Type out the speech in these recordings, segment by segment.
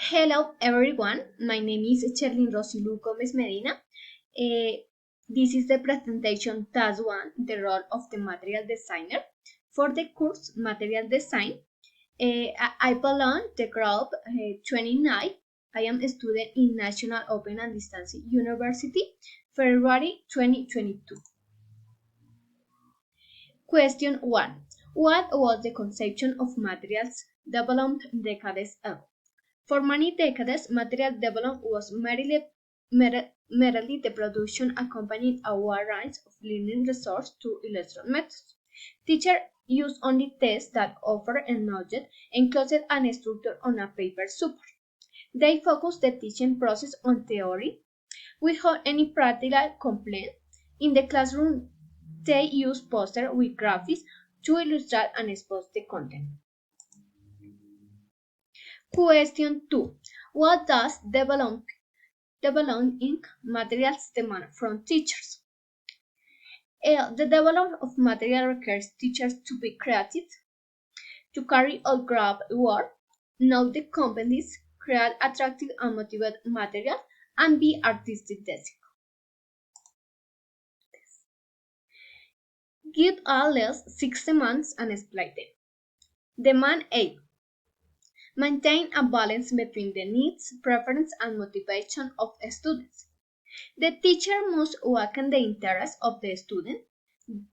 Hello everyone, my name is Cherlin Rosilu Gomez Medina. Eh, this is the presentation Task 1, the role of the material designer. For the course Material Design, I belong the group 29. I am a student in National Open and Distance University, February 2022. Question 1. What was the conception of materials developed decades ago? For many decades, material development was merely the production accompanying a wide range of learning resources to illustrate methods. Teachers use only tests that offer an object enclosed and structure on a paper support. They focus the teaching process on theory without any practical component. In the classroom, they use posters with graphics to illustrate and expose the content. Question 2. What does developing materials demand from teachers? The development of material requires teachers to be creative, to carry out group work, know the competencies, create attractive and motivated material, and be artistic design. Give at least 6 demands and explain them. Demand A. Maintain a balance between the needs, preference, and motivation of students. The teacher must awaken the interest of the student,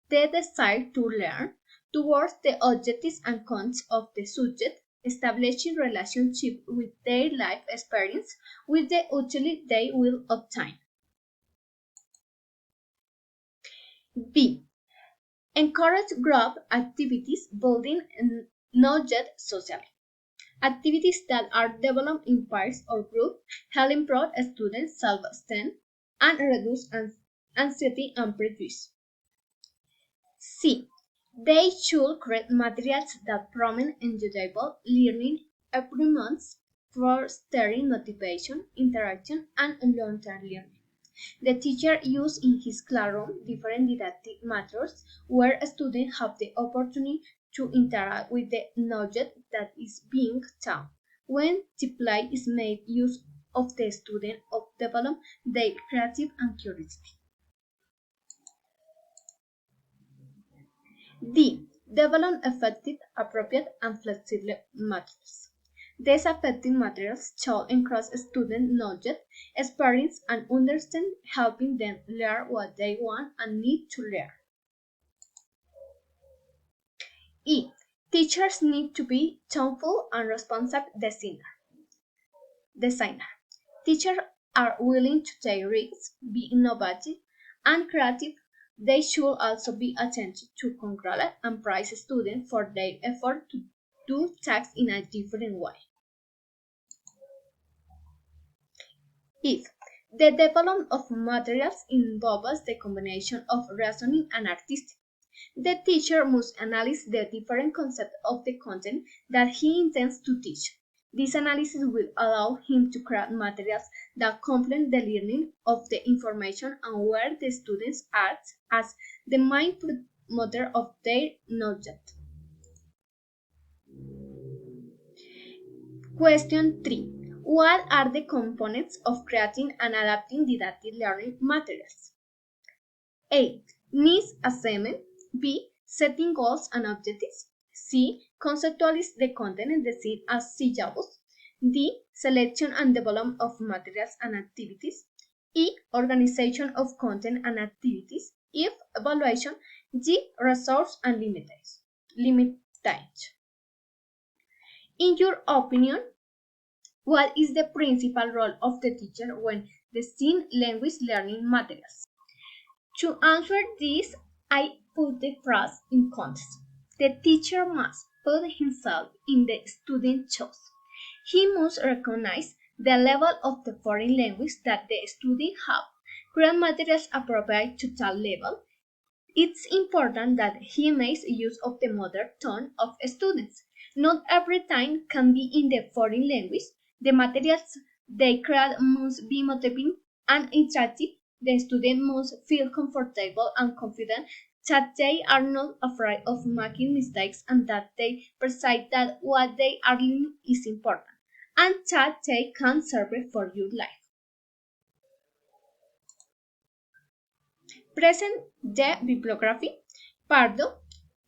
the desire to learn, towards the objectives and concepts of the subject, establishing relationship with their life experience with the utility they will obtain. B. Encourage group activities building knowledge socially. Activities that are developed in pairs or groups help improve students' self-esteem and reduce anxiety and prejudice. C. They should create materials that promote enjoyable learning environments, fostering motivation, interaction, and long-term learning. The teacher uses in his classroom different didactic methods where students have the opportunity to interact with the knowledge that is being taught. When display is made use of the student of develop their creativity and curiosity. D. Develop effective, appropriate, and flexible materials. These effective materials should encourage student knowledge, experience, and understanding, helping them learn what they want and need to learn. E. Teachers need to be thoughtful and responsible designer. Teachers are willing to take risks, be innovative, and creative. They should also be attentive to congratulate and praise students for their effort to do tasks in a different way. If the development of materials involves the combination of reasoning and artistic, the teacher must analyze the different concepts of the content that he intends to teach. This analysis will allow him to create materials that complement the learning of the information and where the students act as the main promoter of their knowledge. Question 3. What are the components of creating and adapting didactic learning materials? A. Needs assessment. B. Setting goals and objectives. C. Conceptualize the content and design as syllabus. D. Selection and development of materials and activities. E. Organization of content and activities. F. Evaluation. G. Resource and limitation. In your opinion, what is the principal role of the teacher when designing language learning materials? To answer this, I put the phrase in context. The teacher must put himself in the student's shoes. He must recognize the level of the foreign language that the student have, create materials appropriate to that level. It's important that he makes use of the mother tongue of students. Not every time can be in the foreign language. The materials they create must be motivating and interactive. The student must feel comfortable and confident that they are not afraid of making mistakes and that they perceive that what they are learning is important. and chat take can serve for your life. Present the bibliography. Pardo,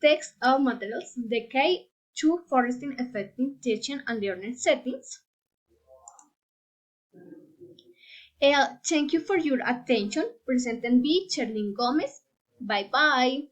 text of materials, the K2 foresting effective teaching and learning settings. Thank you for your attention. Presented by Cherlin Gomez. Bye bye.